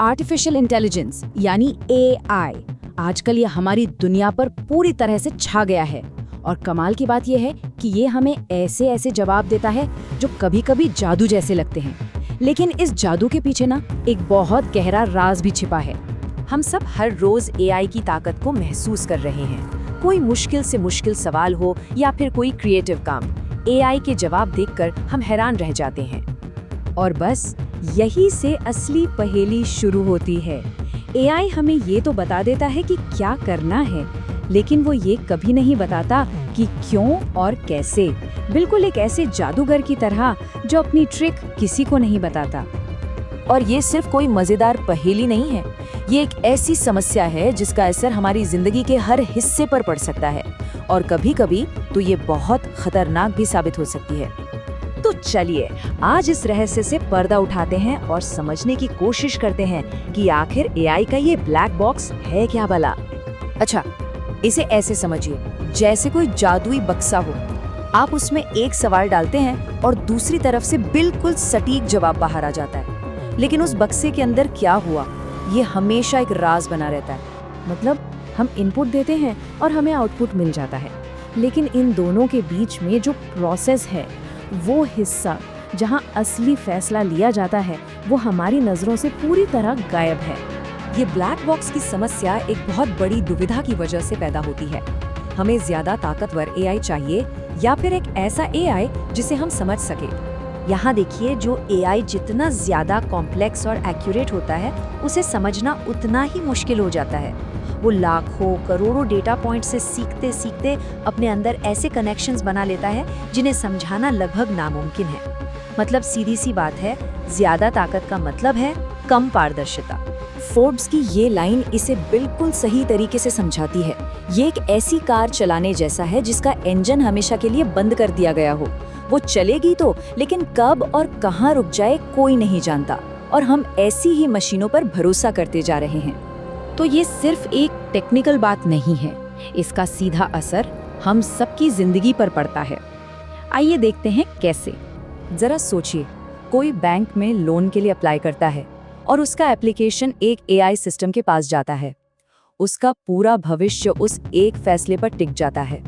Artificial intelligence यानी AI आजकल ये हमारी दुनिया पर पूरी तरह से छा गया है। और कमाल की बात यह है कि ये हमें ऐसे ऐसे जवाब देता है जो कभी-कभी जादू जैसे लगते हैं। लेकिन इस जादू के पीछे ना एक बहुत गहरा राज भी छिपा है। हम सब हर रोज AI की ताकत को महसूस कर रहे हैं। कोई मुश्किल से मुश्किल सवाल हो या फिर कोई क्रिएटिव काम, AI के जवाब देखकर हम हैरान रह जाते हैं। और बस यही से असली पहेली शुरू होती है। AI हमें ये तो बता देता है कि क्या करना है, लेकिन वो ये कभी नहीं बताता कि क्यों और कैसे। बिल्कुल एक ऐसे जादूगर की तरह जो अपनी ट्रिक किसी को नहीं बताता। और ये सिर्फ कोई मजेदार पहेली नहीं है, ये एक ऐसी समस्या है जिसका असर हमारी जिंदगी के हर हिस्से पर पड़ सकता है और कभी-कभी तो ये बहुत खतरनाक भी साबित हो सकती है। तो चलिए आज इस रहस्य से पर्दा उठाते हैं और समझने की कोशिश करते हैं कि आखिर AI का ये ब्लैक बॉक्स है क्या भला। अच्छा, इसे ऐसे समझिए जैसे कोई जादुई बक्सा हो। आप उसमें एक सवाल डालते हैं और दूसरी तरफ से बिल्कुल सटीक जवाब बाहर आ जाता है, लेकिन उस बक्से के अंदर क्या हुआ ये हमेशा एक राज बना रहता है। मतलब हम इनपुट देते हैं और हमें आउटपुट मिल जाता है, लेकिन इन दोनों के बीच में जो प्रोसेस है, वो हिस्सा जहां असली फैसला लिया जाता है, वो हमारी नजरों से पूरी तरह गायब है। ये ब्लैक बॉक्स की समस्या एक बहुत बड़ी दुविधा की वजह से पैदा होती है। हमें ज्यादा ताकतवर AI चाहिए या फिर एक ऐसा AI जिसे हम समझ सके। यहाँ देखिए, जो AI जितना ज्यादा कॉम्प्लेक्स और एक्यूरेट होता है, उसे समझना उतना ही मुश्किल हो जाता है। वो लाखों करोड़ों डेटा पॉइंट से सीखते सीखते अपने अंदर ऐसे कनेक्शंस बना लेता है जिन्हें समझाना लगभग नामुमकिन है। मतलब सीधी सी बात है, ज्यादा ताकत का मतलब है कम पारदर्शिता। फोर्ब्स की ये लाइन इसे बिल्कुल सही तरीके से समझाती है। ये एक ऐसी कार चलाने जैसा है जिसका इंजन हमेशा के लिए बंद कर दिया गया हो। वो चलेगी तो, लेकिन कब और कहाँ रुक जाए कोई नहीं जानता, और हम ऐसी ही मशीनों पर भरोसा करते जा रहे हैं। तो ये सिर्फ एक टेक्निकल बात नहीं है, इसका सीधा असर हम सबकी जिंदगी पर पड़ता है। आइए देखते हैं कैसे। जरा सोचिए, कोई बैंक में लोन के लिए अप्लाई करता है और उसका एप्लीकेशन एक AI सिस्टम के पास जाता है। उसका पूरा भविष्य उस एक फैसले पर टिक जाता है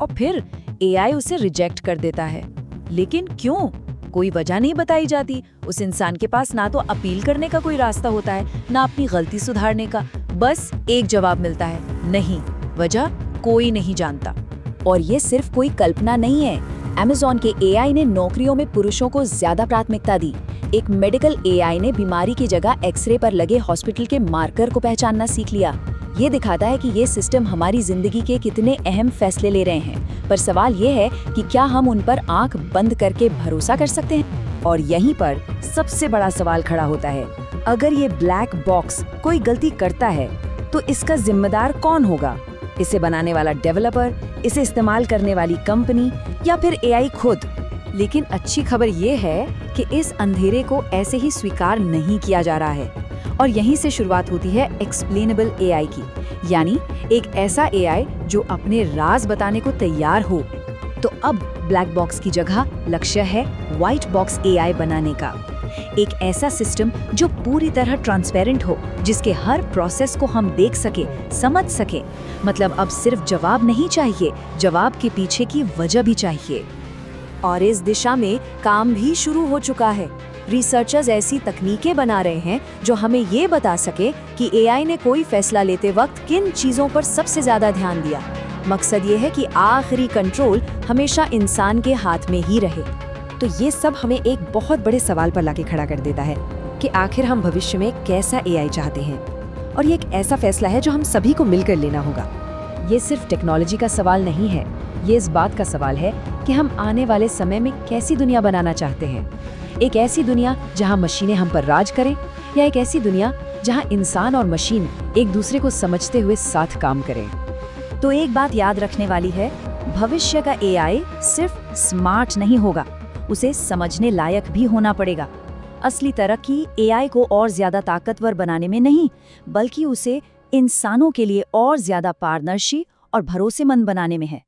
और फिर AI उसे रिजेक्ट कर देता है। लेकिन क्यों? कोई वजह नहीं बताई जाती। उस इंसान के पास ना तो अपील करने का कोई रास्ता होता है, ना अपनी गलती सुधारने का। बस एक जवाब मिलता है, नहीं। वजह कोई नहीं जानता। और ये सिर्फ कोई कल्पना नहीं है। Amazon के AI ने नौकरियों में पुरुषों को ज्यादा प्राथमिकता दी। एक मेडिकल AI ने बीमारी की जगह एक्सरे पर लगे हॉस्पिटल के मार्कर को पहचानना सीख लिया। ये दिखाता है कि ये सिस्टम हमारी जिंदगी के कितने अहम फैसले ले रहे हैं। पर सवाल ये है कि क्या हम उन पर आंख बंद करके भरोसा कर सकते हैं? और यहीं पर सबसे बड़ा सवाल खड़ा होता है, अगर ये ब्लैक बॉक्स कोई गलती करता है तो इसका जिम्मेदार कौन होगा? इसे बनाने वाला डेवलपर, इसे इस्तेमाल करने वाली कंपनी, या फिर AI खुद? लेकिन अच्छी खबर ये है कि इस अंधेरे को ऐसे ही स्वीकार नहीं किया जा रहा है। और यहीं से शुरुआत होती है एक्सप्लेनेबल AI की, यानी एक ऐसा AI जो अपने राज बताने को तैयार हो। तो अब ब्लैक बॉक्स की जगह लक्ष्य है व्हाइट बॉक्स AI बनाने का। एक ऐसा सिस्टम जो पूरी तरह ट्रांसपेरेंट हो, जिसके हर प्रोसेस को हम देख सके, समझ सके। मतलब अब सिर्फ जवाब नहीं चाहिए, जवाब के पीछे की वजह भी चाहिए। और इस दिशा में काम भी शुरू हो चुका है। रिसर्चर्स ऐसी तकनीकें बना रहे हैं जो हमें ये बता सके कि AI ने कोई फैसला लेते वक्त किन चीजों पर सबसे ज्यादा ध्यान दिया। मकसद ये है कि आखिरी कंट्रोल हमेशा इंसान के हाथ में ही रहे। तो ये सब हमें एक बहुत बड़े सवाल पर लाके खड़ा कर देता है कि आखिर हम भविष्य में कैसा AI चाहते हैं। और ये एक ऐसा फैसला है जो हम सभी को मिलकर लेना होगा। ये सिर्फ टेक्नोलॉजी का सवाल नहीं है, ये इस बात का सवाल है कि हम आने वाले समय में कैसी दुनिया बनाना चाहते हैं। एक ऐसी दुनिया जहां मशीनें हम पर राज करें, या एक ऐसी दुनिया जहां इंसान और मशीन एक दूसरे को समझते हुए साथ काम करें। तो एक बात याद रखने वाली है, भविष्य का AI सिर्फ स्मार्ट नहीं होगा, उसे समझने लायक भी होना पड़ेगा। असली तरक्की AI को और ज्यादा ताकतवर बनाने में नहीं, बल्कि उसे इंसानों के लिए और ज्यादा पारदर्शी और भरोसेमंद बनाने में है।